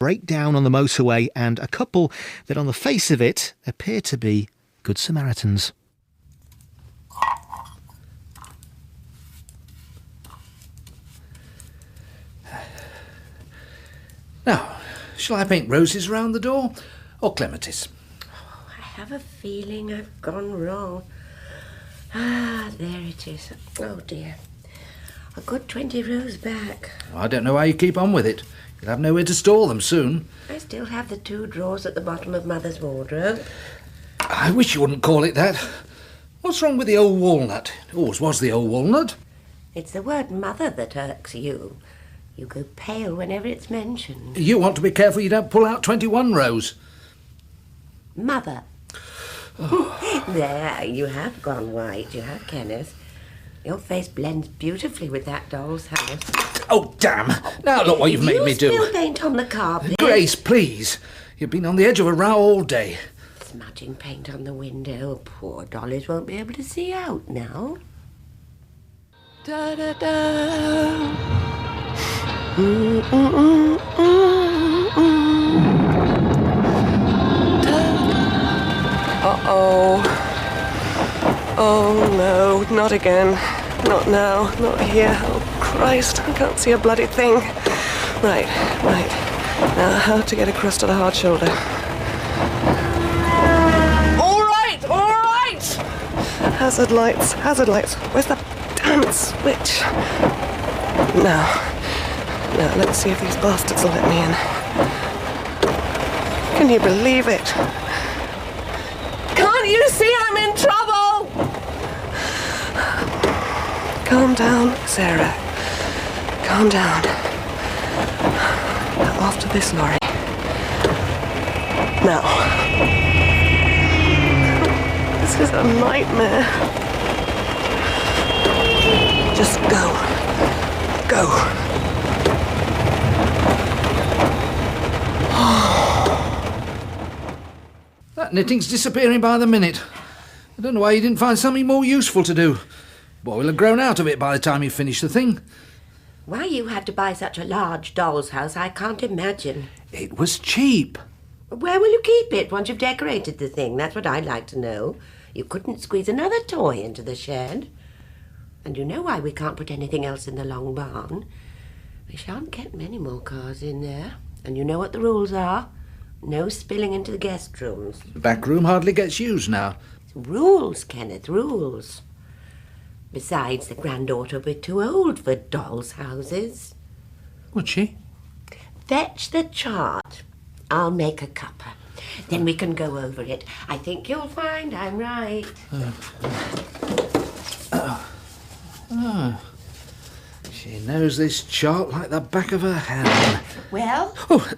break down on the motorway, and a couple that on the face of it appear to be Good Samaritans. Now, shall I paint roses round the door, or clematis? Oh, I have a feeling I've gone wrong. Ah, there it is. Oh, dear. A good 20 rows back. I don't know how you keep on with it. You'll have nowhere to store them soon. I still have the 2 drawers at the bottom of Mother's wardrobe. I wish you wouldn't call it that. What's wrong with the old walnut? It always was the old walnut. It's the word mother that irks you. You go pale whenever it's mentioned. You want to be careful you don't pull out 21 rows. Mother. Oh. There, you have gone white, you have, Kenneth. Your face blends beautifully with that doll's house. Oh, damn. Now look what you've made me do. You spill paint on the carpet. Grace, please. You've been on the edge of a row all day. Smudging paint on the window. Poor dollies won't be able to see out now. Da-da-da. Uh-oh. Oh, no, not again. Not now, not here. Oh, Christ, I can't see a bloody thing. Right. Now, how to get across to the hard shoulder. All right! Hazard lights. Where's the damn switch? Now, let's see if these bastards will let me in. Can you believe it? Can't you see I'm in trouble? Calm down, Sarah. Calm down. Now, after this lorry. Now. This is a nightmare. Just go. That knitting's disappearing by the minute. I don't know why you didn't find something more useful to do. Boy will have grown out of it by the time you finish the thing. Why you had to buy such a large doll's house, I can't imagine. It was cheap. Where will you keep it once you've decorated the thing? That's what I'd like to know. You couldn't squeeze another toy into the shed. And you know why we can't put anything else in the long barn. We shan't get many more cars in there. And you know what the rules are. No spilling into the guest rooms. The back room hardly gets used now. Rules, Kenneth, rules. Besides, the granddaughter will be too old for dolls' houses. Would she? Fetch the chart. I'll make a cuppa. Then we can go over it. I think you'll find I'm right. She knows this chart like the back of her hand. Well? Oh,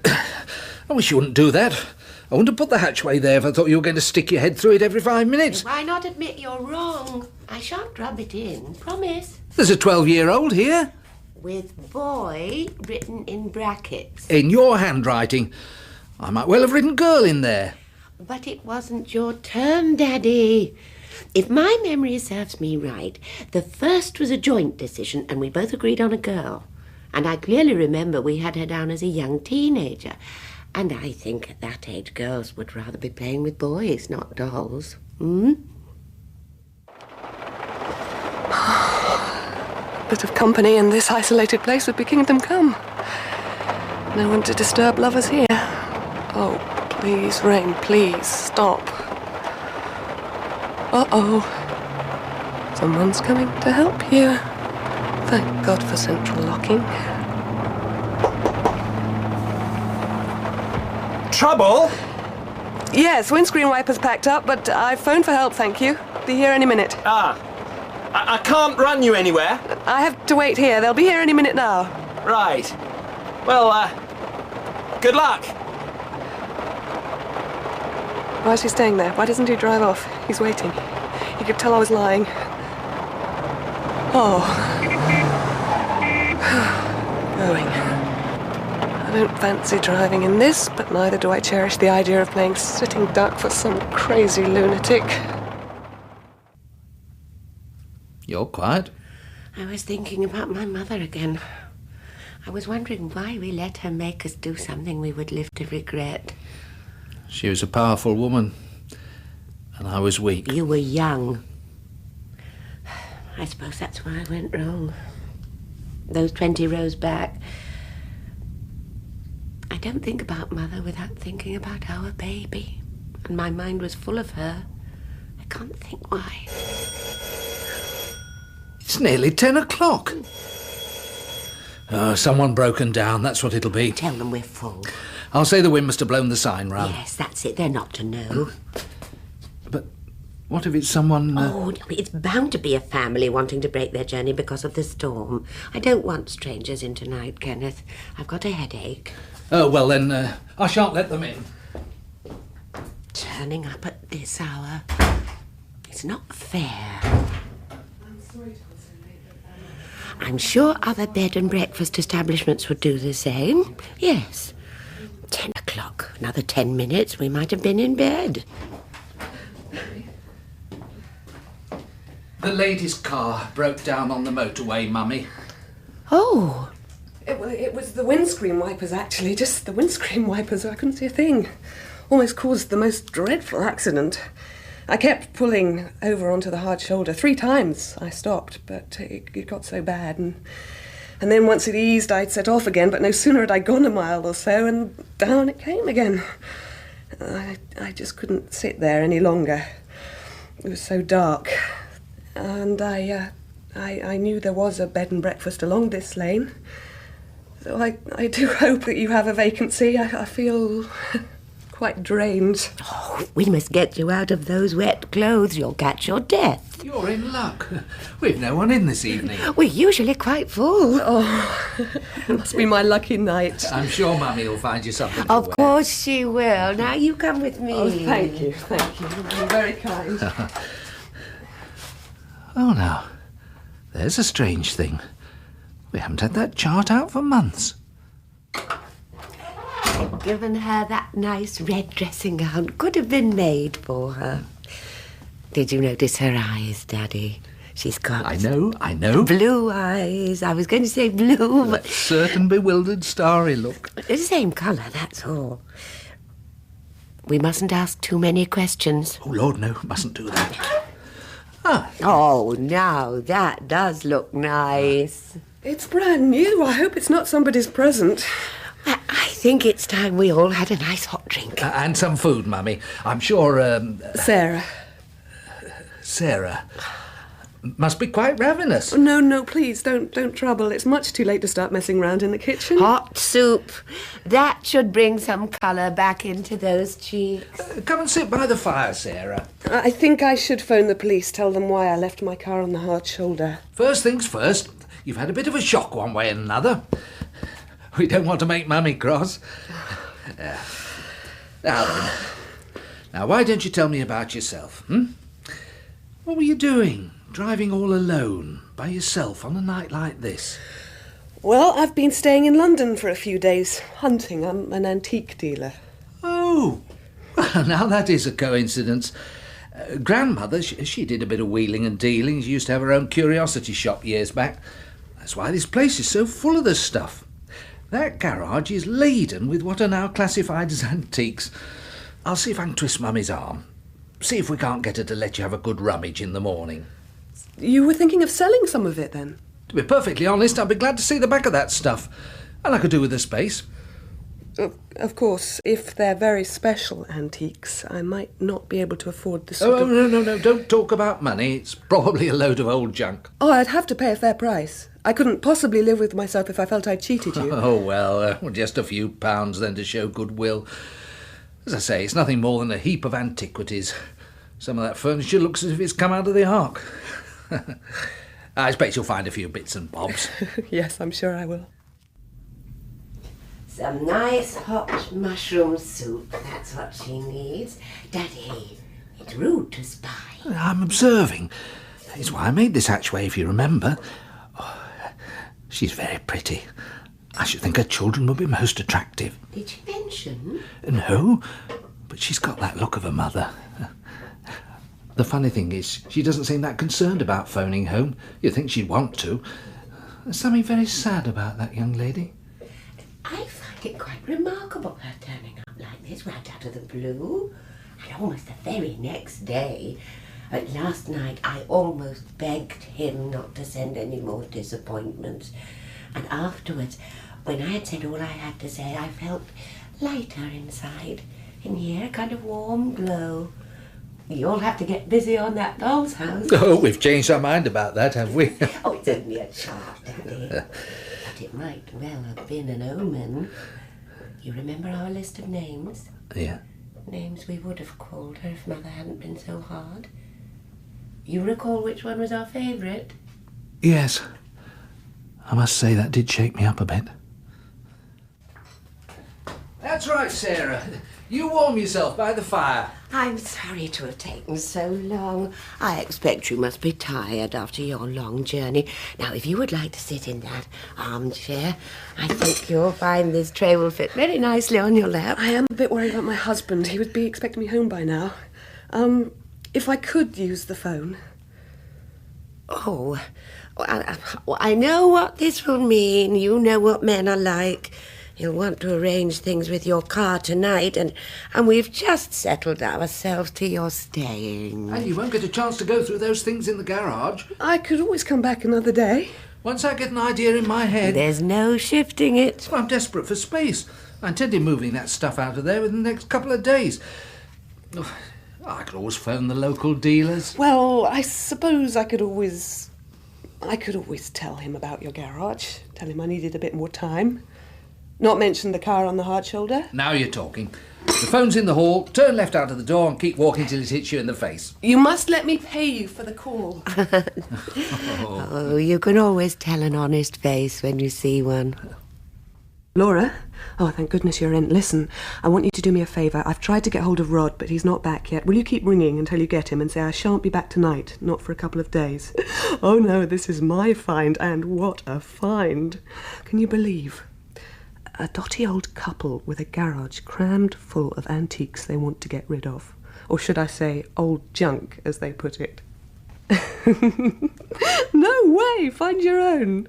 I wish you wouldn't do that. I wouldn't have put the hatchway there if I thought you were going to stick your head through it every 5 minutes. Why not admit you're wrong? I shan't rub it in, promise. There's a 12-year-old here. With boy written in brackets. In your handwriting. I might well have written girl in there. But it wasn't your turn, Daddy. If my memory serves me right, the first was a joint decision and we both agreed on a girl. And I clearly remember we had her down as a young teenager. And I think at that age girls would rather be playing with boys, not dolls. Bit of company in this isolated place would be kingdom come. No one to disturb lovers here. Oh, please, rain, please, stop. Uh-oh. Someone's coming to help you. Thank God for central locking. Trouble? Yes, windscreen wipers packed up, but I phoned for help, thank you. Be here any minute. I can't run you anywhere. I have to wait here. They'll be here any minute now. Right. Well, good luck. Why is he staying there? Why doesn't he drive off? He's waiting. He could tell I was lying. Oh. Going. I don't fancy driving in this, but neither do I cherish the idea of playing sitting duck for some crazy lunatic. You're quiet. I was thinking about my mother again. I was wondering why we let her make us do something we would live to regret. She was a powerful woman, and I was weak. You were young. I suppose that's where I went wrong. Those 20 rows back. I don't think about Mother without thinking about our baby. And my mind was full of her. I can't think why. It's nearly 10 o'clock. Oh, someone broken down, that's what it'll be. Tell them we're full. I'll say the wind must have blown the sign round. Yes, that's it. They're not to know. But what if it's someone... Oh, it's bound to be a family wanting to break their journey because of the storm. I don't want strangers in tonight, Kenneth. I've got a headache. Oh, well then, I shan't let them in. Turning up at this hour. It's not fair. I'm sure other bed and breakfast establishments would do the same. Yes. 10 o'clock. Another 10 minutes, we might have been in bed. The lady's car broke down on the motorway, Mummy. Oh. It was the windscreen wipers, actually. Just the windscreen wipers. I couldn't see a thing. Almost caused the most dreadful accident. I kept pulling over onto the hard shoulder. 3 times I stopped, but it got so bad. And then once it eased, I'd set off again, but no sooner had I gone a mile or so, and down it came again. I just couldn't sit there any longer. It was so dark. And I knew there was a bed and breakfast along this lane. So I do hope that you have a vacancy. I feel quite drained. Oh, we must get you out of those wet clothes. You'll catch your death. You're in luck. We've no one in this evening. We're usually quite full. Oh, it must be my lucky night. I'm sure Mummy will find you something to Of wear. course she will. Now you come with me. Oh, thank you. You've been very kind. Oh, now, there's a strange thing. We haven't had that chart out for months. I've given her that nice red dressing gown. Could have been made for her. Did you notice her eyes, Daddy? She's got... I know. Blue eyes. I was going to say blue, but... Certain bewildered, starry look. The same colour, that's all. We mustn't ask too many questions. Oh, Lord, no, mustn't do that. Oh, now that does look nice. It's brand new. I hope it's not somebody's present. I think it's time we all had a nice hot drink. And some food, Mummy. I'm sure, Sarah must be quite ravenous. No, please, don't trouble. It's much too late to start messing around in the kitchen. Hot soup. That should bring some colour back into those cheeks. Come and sit by the fire, Sarah. I think I should phone the police, tell them why I left my car on the hard shoulder. First things first, you've had a bit of a shock one way and another. We don't want to make Mummy cross. Now then. Now, why don't you tell me about yourself, What were you doing? Driving all alone, by yourself, on a night like this? Well, I've been staying in London for a few days, hunting. I'm an antique dealer. Oh, well, now that is a coincidence. Grandmother, she did a bit of wheeling and dealing. She used to have her own curiosity shop years back. That's why this place is so full of this stuff. That garage is laden with what are now classified as antiques. I'll see if I can twist Mummy's arm. See if we can't get her to let you have a good rummage in the morning. You were thinking of selling some of it, then? To be perfectly honest, I'd be glad to see the back of that stuff. And I could do with the space. Of course, if they're very special antiques, I might not be able to afford the sort Oh, of... no, don't talk about money. It's probably a load of old junk. Oh, I'd have to pay a fair price. I couldn't possibly live with myself if I felt I'd cheated you. Oh, well, just a few pounds then to show goodwill. As I say, it's nothing more than a heap of antiquities. Some of that furniture looks as if it's come out of the ark. I expect you'll find a few bits and bobs. Yes, I'm sure I will. Some nice hot mushroom soup. That's what she needs. Daddy, it's rude to spy. I'm observing. It's why I made this hatchway, if you remember. Oh, she's very pretty. I should think her children would be most attractive. Did she mention? No, but she's got that look of her mother. The funny thing is, she doesn't seem that concerned about phoning home. You'd think she'd want to. There's something very sad about that young lady. I find it quite remarkable, her turning up like this, right out of the blue. And almost the very next day. Last night I almost begged him not to send any more disappointments. And afterwards, when I had said all I had to say, I felt lighter inside. In here, a kind of warm glow. You'll have to get busy on that doll's house. Oh, we've changed our mind about that, have we? Oh, it's only a chart, Daddy. But it might well have been an omen. You remember our list of names? Yeah. Names we would have called her if Mother hadn't been so hard. You recall which one was our favourite? Yes. I must say that did shake me up a bit. That's right, Sarah. You warm yourself by the fire. I'm sorry to have taken so long. I expect you must be tired after your long journey. Now, if you would like to sit in that armchair, I think you'll find this tray will fit very nicely on your lap. I am a bit worried about my husband. He would be expecting me home by now. If I could use the phone. Oh, I know what this will mean. You know what men are like. You'll want to arrange things with your car tonight, and we've just settled ourselves to your staying. And you won't get a chance to go through those things in the garage. I could always come back another day. Once I get an idea in my head... There's no shifting it. Well, I'm desperate for space. I intended moving that stuff out of there within the next couple of days. I could always phone the local dealers. Well, I suppose I could always tell him about your garage. Tell him I needed a bit more time. Not mention the car on the hard shoulder. Now you're talking. The phone's in the hall. Turn left out of the door and keep walking till it hits you in the face. You must let me pay you for the call. Oh, you can always tell an honest face when you see one. Laura? Oh, thank goodness you're in. Listen, I want you to do me a favour. I've tried to get hold of Rod, but he's not back yet. Will you keep ringing until you get him and say I shan't be back tonight, not for a couple of days? Oh no, this is my find, and what a find. Can you believe? A dotty old couple with a garage crammed full of antiques they want to get rid of. Or should I say, old junk, as they put it. No way! Find your own.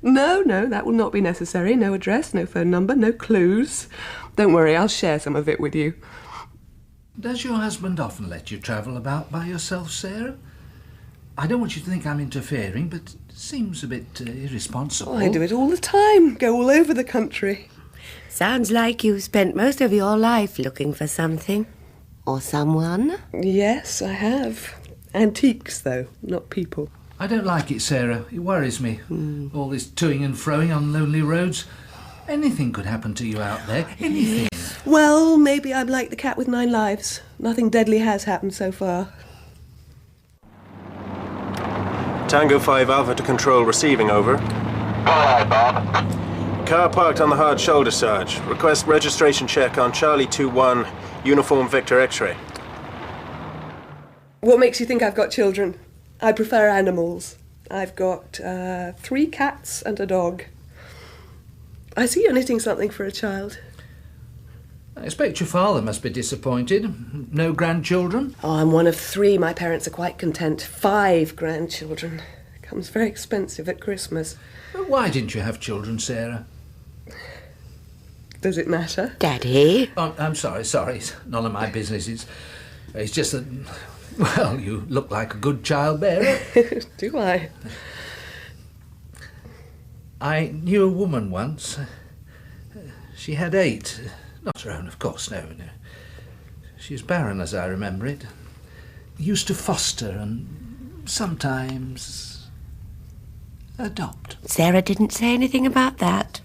No, that will not be necessary. No address, no phone number, no clues. Don't worry, I'll share some of it with you. Does your husband often let you travel about by yourself, Sarah? I don't want you to think I'm interfering, but it seems a bit irresponsible. Oh, I do it all the time. Go all over the country. Sounds like you've spent most of your life looking for something. Or someone. Yes, I have. Antiques, though, not people. I don't like it, Sarah. It worries me. All this toing and froing on lonely roads. Anything could happen to you out there. Anything. Well, maybe I'm like the cat with 9 lives. Nothing deadly has happened so far. Tango 5 Alpha to control, receiving, over. Go ahead, Bob. Car parked on the hard shoulder, Sarge. Request registration check on Charlie 21, Uniform Victor X-ray. What makes you think I've got children? I prefer animals. I've got 3 cats and a dog. I see you're knitting something for a child. I expect your father must be disappointed. No grandchildren? Oh, I'm one of 3. My parents are quite content. 5 grandchildren. It comes very expensive at Christmas. Why didn't you have children, Sarah? Does it matter? Daddy? Oh, I'm sorry. It's none of my business. It's just that, well, you look like a good childbearer. Do I? I knew a woman once. She had 8. Not her own, of course, no. She was barren, as I remember it. Used to foster and sometimes adopt. Sarah didn't say anything about that.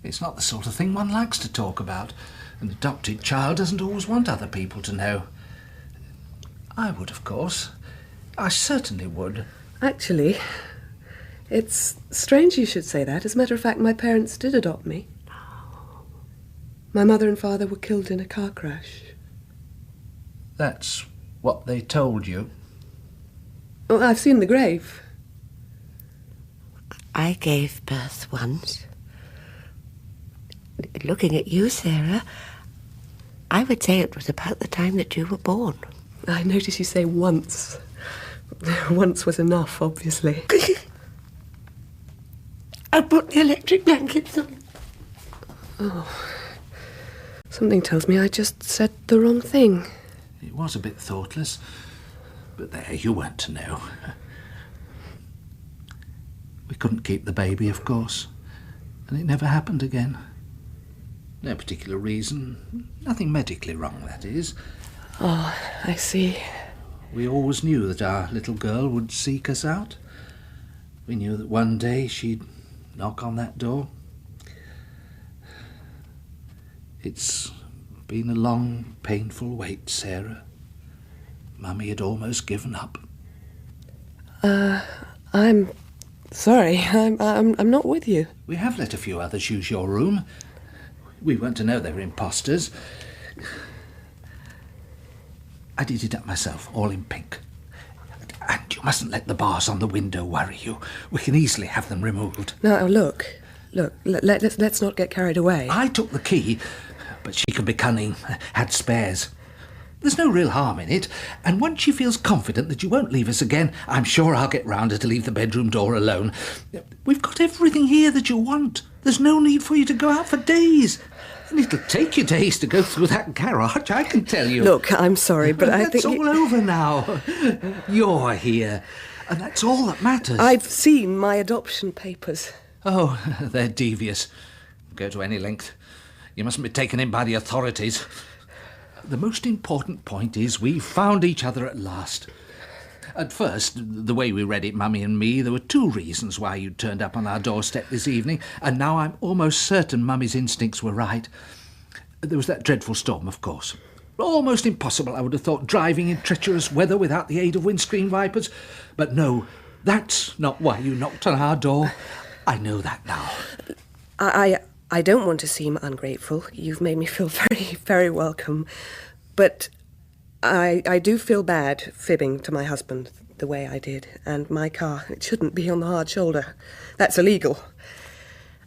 It's not the sort of thing one likes to talk about. An adopted child doesn't always want other people to know. I would, of course. I certainly would. Actually, it's strange you should say that. As a matter of fact, my parents did adopt me. My mother and father were killed in a car crash. That's what they told you? Oh, I've seen the grave. I gave birth once. Looking at you, Sarah, I would say it was about the time that you were born. I notice you say once. Once was enough, obviously. I'll put the electric blankets on. Oh. Something tells me I just said the wrong thing. It was a bit thoughtless, but there, you weren't to know. We couldn't keep the baby, of course, and it never happened again. No particular reason. Nothing medically wrong, that is. Oh, I see. We always knew that our little girl would seek us out. We knew that one day she'd knock on that door. It's been a long, painful wait, Sarah. Mummy had almost given up. I'm sorry. I'm not with you. We have let a few others use your room. We weren't to know they were imposters. I did it up myself, all in pink. And you mustn't let the bars on the window worry you. We can easily have them removed. Now, look, let's not get carried away. I took the key, but she can be cunning, had spares. There's no real harm in it, and once she feels confident that you won't leave us again, I'm sure I'll get round her to leave the bedroom door alone. We've got everything here that you want. There's no need for you to go out for days. And it'll take you days to go through that garage, I can tell you. Look, I'm sorry, but I think... It's all over now. You're here, and that's all that matters. I've seen my adoption papers. Oh, they're devious. Go to any length. You mustn't be taken in by the authorities. The most important point is we found each other at last. At first, the way we read it, Mummy and me, there were 2 reasons why you'd turned up on our doorstep this evening, and now I'm almost certain Mummy's instincts were right. There was that dreadful storm, of course. Almost impossible, I would have thought, driving in treacherous weather without the aid of windscreen wipers. But no, that's not why you knocked on our door. I know that now. I don't want to seem ungrateful. You've made me feel very, very welcome. But I do feel bad fibbing to my husband the way I did. And my car, it shouldn't be on the hard shoulder. That's illegal.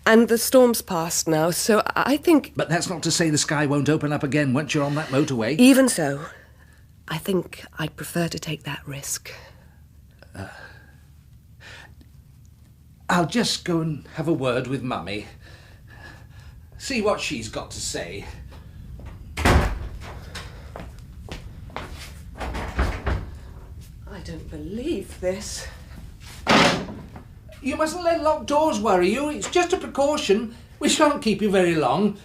And the storm's passed now, so I think... But that's not to say the sky won't open up again once you're on that motorway. Even so, I think I'd prefer to take that risk. I'll just go and have a word with Mummy. See what she's got to say. I don't believe this. You mustn't let locked doors worry you. It's just a precaution. We shan't keep you very long.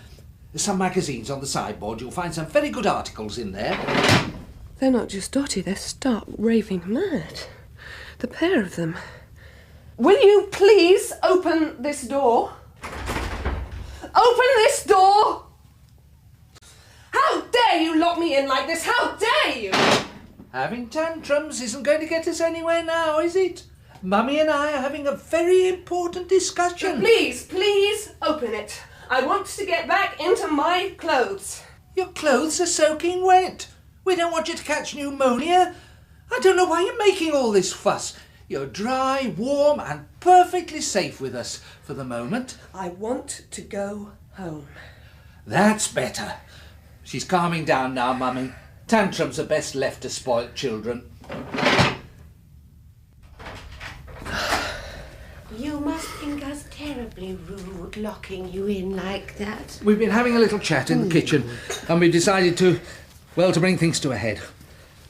There's some magazines on the sideboard. You'll find some very good articles in there. They're not just dotty, they're stark raving mad. The pair of them. Will you please open this door? Open this door! How dare you lock me in like this? How dare you! Having tantrums isn't going to get us anywhere now, is it? Mummy and I are having a very important discussion. Please open it. I want to get back into my clothes. Your clothes are soaking wet. We don't want you to catch pneumonia. I don't know why you're making all this fuss. You're dry, warm, and perfectly safe with us for the moment. I want to go home. That's better. She's calming down now, Mummy. Tantrums are best left to spoilt children. You must think us terribly rude, locking you in like that. We've been having a little chat in the kitchen, and we've decided to bring things to a head.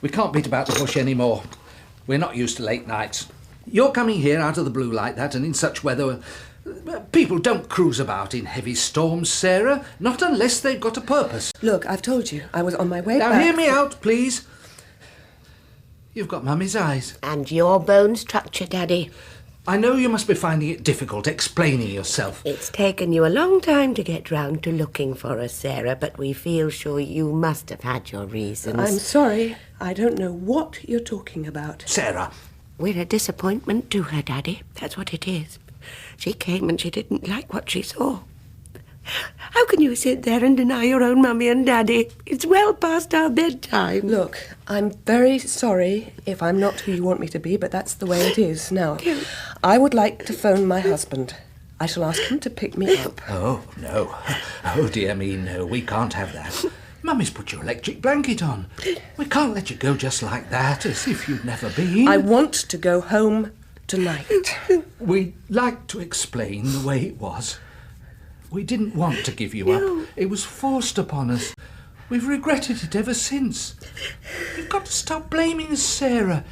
We can't beat about the bush anymore. We're not used to late nights. You're coming here out of the blue like that, and in such weather... People don't cruise about in heavy storms, Sarah, not unless they've got a purpose. Look, I've told you, I was on my way back. Now hear me out, please. You've got Mummy's eyes. And your bone structure, Daddy. I know you must be finding it difficult explaining yourself. It's taken you a long time to get round to looking for us, Sarah, but we feel sure you must have had your reasons. I'm sorry, I don't know what you're talking about. Sarah. We're a disappointment to her, Daddy. That's what it is. She came and she didn't like what she saw. How can you sit there and deny your own Mummy and Daddy? It's well past our bedtime. Look, I'm very sorry if I'm not who you want me to be, but that's the way it is now. I would like to phone my husband. I shall ask him to pick me up. Oh, no. Oh, dear me, no. We can't have that. Mummy's put your electric blanket on. We can't let you go just like that, as if you'd never been. I want to go home tonight. We'd like to explain the way it was. We didn't want to give you up. It was forced upon us. We've regretted it ever since. You've got to stop blaming Sarah.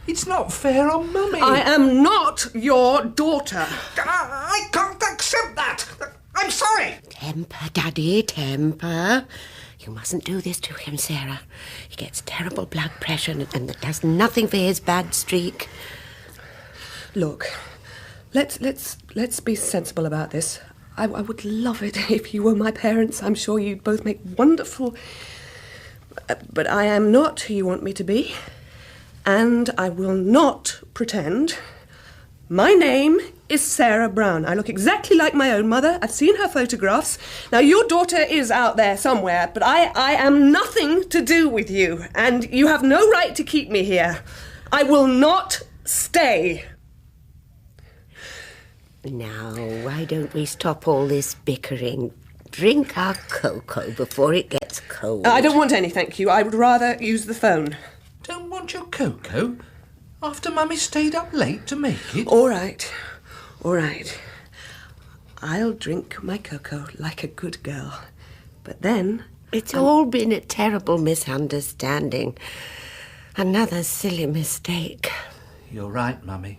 It's not fair on Mummy. I am not your daughter. I can't accept that. I'm sorry. Temper, Daddy, temper. You mustn't do this to him, Sarah. He gets terrible blood pressure and that does nothing for his bad streak. Look, let's be sensible about this. I would love it if you were my parents. I'm sure you'd both make wonderful... But I am not who you want me to be. And I will not pretend. My name is Sarah Brown. I look exactly like my own mother. I've seen her photographs. Now, your daughter is out there somewhere, but I am nothing to do with you. And you have no right to keep me here. I will not stay. Now, why don't we stop all this bickering? Drink our cocoa before it gets cold. I don't want any, thank you. I would rather use the phone. Don't want your cocoa? After Mummy stayed up late to make it? All right. I'll drink my cocoa like a good girl. But then... It's all been a terrible misunderstanding. Another silly mistake. You're right, Mummy.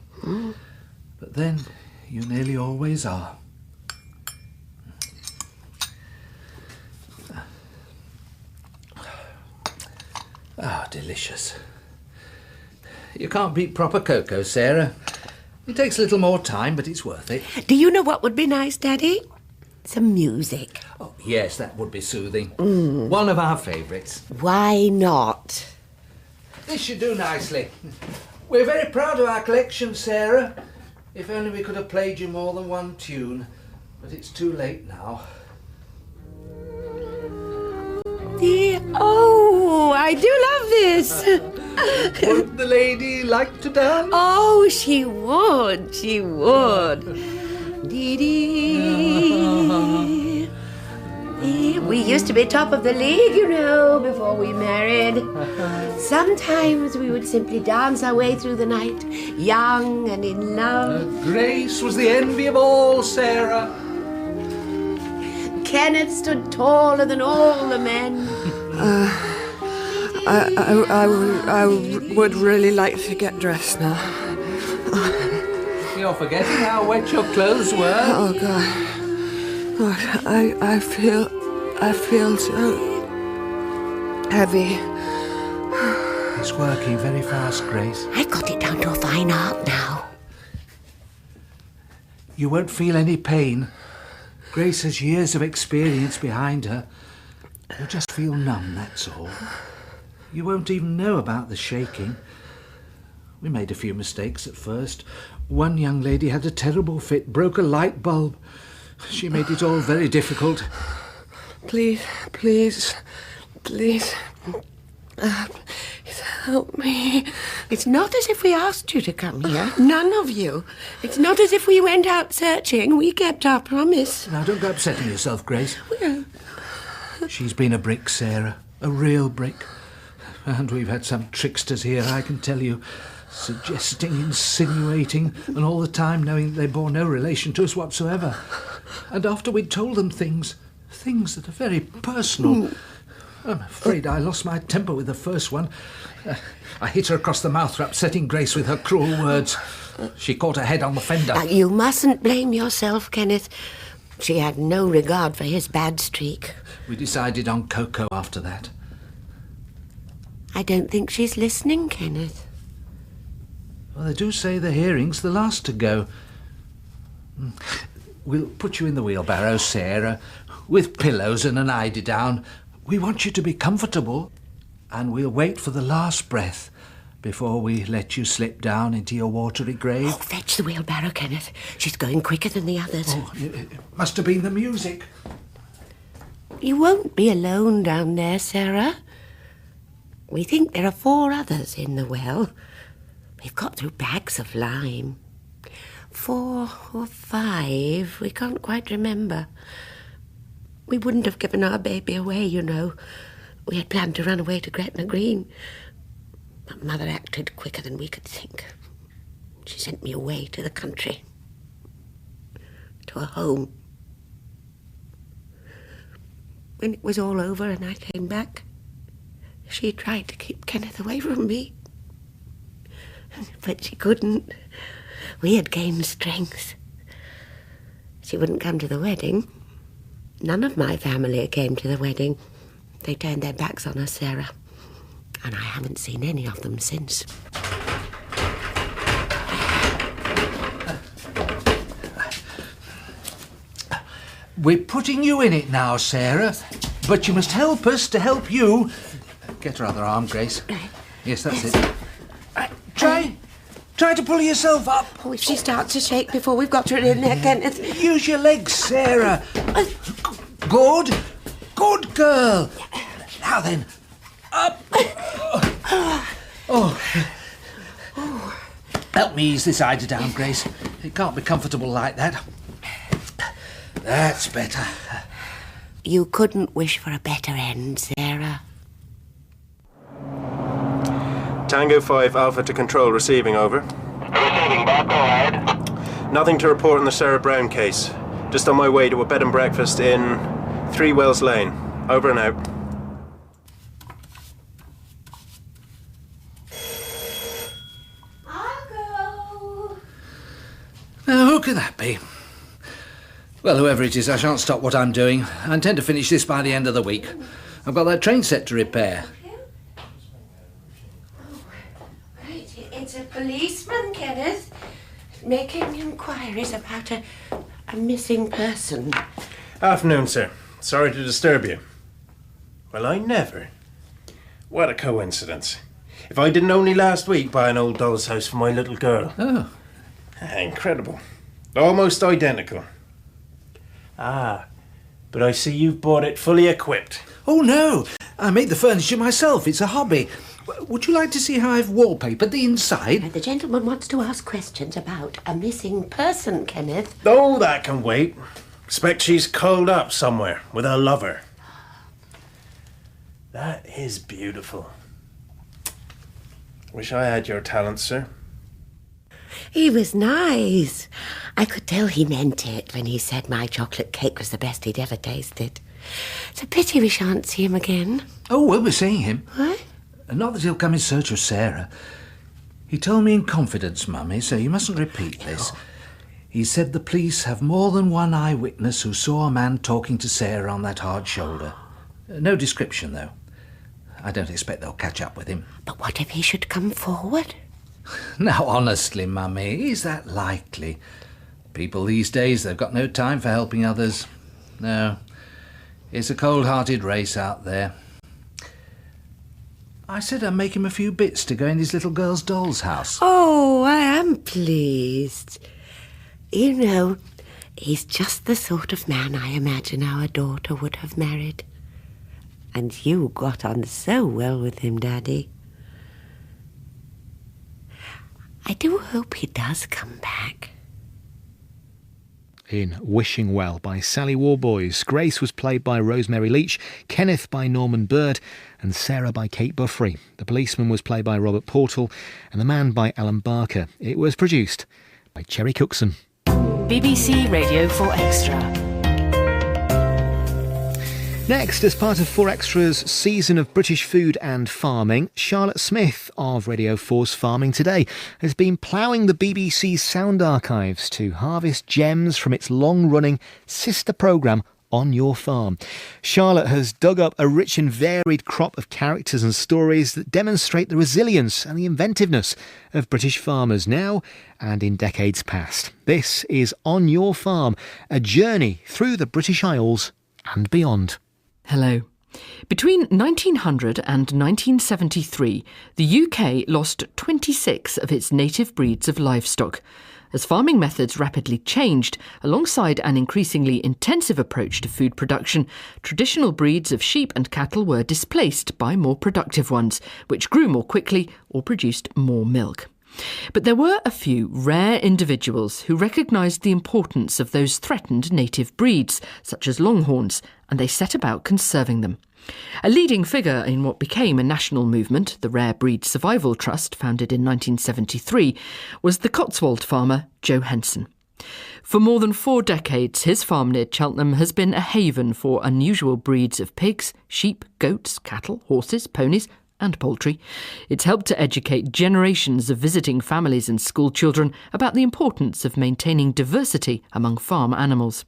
But then you nearly always are. Ah, delicious. You can't beat proper cocoa, Sarah. It takes a little more time, but it's worth it. Do you know what would be nice, Daddy? Some music. Oh, yes, that would be soothing. One of our favourites. Why not? This should do nicely. We're very proud of our collection, Sarah. If only we could have played you more than one tune. But it's too late now. Oh, I do love this. Would the lady like to dance? Oh, she would. She would. Dee-dee. We used to be top of the league, you know, before we married. Sometimes we would simply dance our way through the night, young and in love. Grace was the envy of all, Sarah. Kenneth stood taller than all the men. I would really like to get dressed now. You're forgetting how wet your clothes were. Oh, God, I feel so heavy. It's working very fast, Grace. I've got it down to a fine art now. You won't feel any pain. Grace has years of experience behind her. You'll just feel numb, that's all. You won't even know about the shaking. We made a few mistakes at first. One young lady had a terrible fit, broke a light bulb. She made it all very difficult. Please, help me. It's not as if we asked you to come here. None of you. It's not as if we went out searching. We kept our promise. Now, don't go upsetting yourself, Grace. She's been a brick, Sarah. A real brick. And we've had some tricksters here, I can tell you. Suggesting, insinuating, and all the time knowing they bore no relation to us whatsoever. And after we'd told them things that are very personal. I'm afraid I lost my temper with the first one. I hit her across the mouth for upsetting Grace with her cruel words. She caught her head on the fender. Now, you mustn't blame yourself, Kenneth. She had no regard for his bad streak. We decided on cocoa after that. I don't think she's listening, Kenneth. Well, they do say the hearing's the last to go. We'll put you in the wheelbarrow, Sarah, with pillows and an eiderdown. We want you to be comfortable, and we'll wait for the last breath before we let you slip down into your watery grave. Oh, fetch the wheelbarrow, Kenneth. She's going quicker than the others. Oh, it must have been the music. You won't be alone down there, Sarah. We think there are 4 others in the well. We've got through bags of lime. 4 or 5, we can't quite remember. We wouldn't have given our baby away, you know. We had planned to run away to Gretna Green. But Mother acted quicker than we could think. She sent me away to the country, to a home. When it was all over and I came back, she tried to keep Kenneth away from me. But she couldn't. We had gained strength. She wouldn't come to the wedding. None of my family came to the wedding. They turned their backs on us, Sarah. And I haven't seen any of them since. We're putting you in it now, Sarah. But you must help us to help you. Get her other arm, Grace. Yes, that's it. Try to pull yourself up. Oh, if she starts to shake before we've got her in there, Kenneth. Use your legs, Sarah. Good. Good girl. Now then, up. Oh. Help me ease this eider down, Grace. It can't be comfortable like that. That's better. You couldn't wish for a better end, Sarah. Tango 5 Alpha to control, receiving, over. Receiving, Bob, go ahead. Nothing to report in the Sarah Brown case. Just on my way to a bed and breakfast in 3 Wells Lane. Over and out. Margot! Now, who could that be? Well, whoever it is, I shan't stop what I'm doing. I intend to finish this by the end of the week. I've got that train set to repair. Right, it's a policeman, Kenneth, making inquiries about a missing person. Afternoon, sir. Sorry to disturb you. Well, I never. What a coincidence. If I didn't only last week buy an old doll's house for my little girl. Oh. Incredible. Almost identical. Ah, but I see you've bought it fully equipped. Oh, no. I made the furniture myself. It's a hobby. Would you like to see how I've wallpapered the inside? The gentleman wants to ask questions about a missing person, Kenneth. Oh, that can wait. Expect she's curled up somewhere with her lover. That is beautiful. Wish I had your talent, sir. He was nice. I could tell he meant it when he said my chocolate cake was the best he'd ever tasted. It's a pity we shan't see him again. Oh, we'll be seeing him. What? Not that he'll come in search of Sarah. He told me in confidence, Mummy, so you mustn't repeat this. He said the police have more than one eyewitness who saw a man talking to Sarah on that hard shoulder. No description, though. I don't expect they'll catch up with him. But what if he should come forward? Now, honestly, Mummy, is that likely? People these days, they've got no time for helping others. No, it's a cold-hearted race out there. I said I'd make him a few bits to go in his little girl's doll's house. Oh, I am pleased. You know, he's just the sort of man I imagine our daughter would have married. And you got on so well with him, Daddy. I do hope he does come back. In Wishing Well by Sally Warboyes, Grace was played by Rosemary Leach, Kenneth by Norman Bird and Sarah by Kate Buffery. The policeman was played by Robert Portal and the man by Alan Barker. It was produced by Cherry Cookson. BBC Radio 4 Extra. Next, as part of 4 Extra's season of British food and farming, Charlotte Smith of Radio 4's Farming Today has been ploughing the BBC's sound archives to harvest gems from its long-running sister programme On Your Farm. Charlotte has dug up a rich and varied crop of characters and stories that demonstrate the resilience and the inventiveness of British farmers now and in decades past. This is On Your Farm, a journey through the British Isles and beyond. Hello. Between 1900 and 1973, the UK lost 26 of its native breeds of livestock. As farming methods rapidly changed, alongside an increasingly intensive approach to food production, traditional breeds of sheep and cattle were displaced by more productive ones, which grew more quickly or produced more milk. But there were a few rare individuals who recognised the importance of those threatened native breeds, such as longhorns, and they set about conserving them. A leading figure in what became a national movement, the Rare Breed Survival Trust, founded in 1973, was the Cotswold farmer Joe Henson. For more than 4 decades, his farm near Cheltenham has been a haven for unusual breeds of pigs, sheep, goats, cattle, horses, ponies and poultry. It's helped to educate generations of visiting families and school children about the importance of maintaining diversity among farm animals.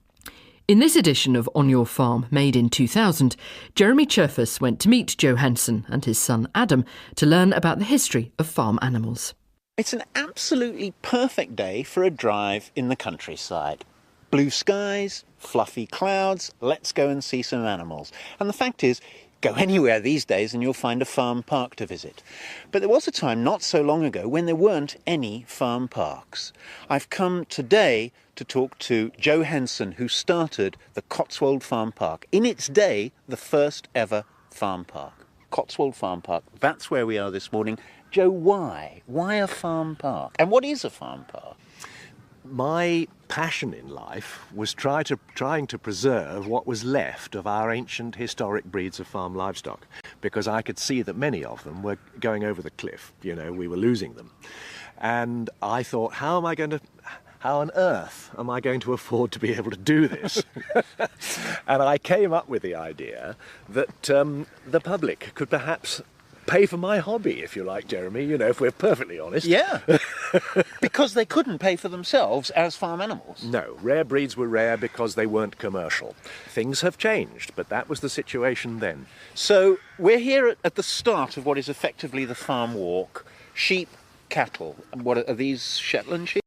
In this edition of On Your Farm, made in 2000, Jeremy Cherfus went to meet Joe Henson and his son Adam to learn about the history of farm animals. It's an absolutely perfect day for a drive in the countryside. Blue skies, fluffy clouds, let's go and see some animals. And the fact is, go anywhere these days and you'll find a farm park to visit. But there was a time not so long ago when there weren't any farm parks. I've come today to talk to Joe Henson, who started the Cotswold Farm Park. In its day, the first ever farm park. Cotswold Farm Park, that's where we are this morning. Joe, why? Why a farm park? And what is a farm park? My passion in life was trying to preserve what was left of our ancient historic breeds of farm livestock, because I could see that many of them were going over the cliff. You know, we were losing them. And I thought, how on earth am I going to afford to be able to do this? And I came up with the idea that the public could perhaps pay for my hobby, if you like, Jeremy, you know, if we're perfectly honest. Yeah, because they couldn't pay for themselves as farm animals. No, rare breeds were rare because they weren't commercial. Things have changed, but that was the situation then. So we're here at the start of what is effectively the farm walk. Sheep, cattle. And what are these, Shetland sheep?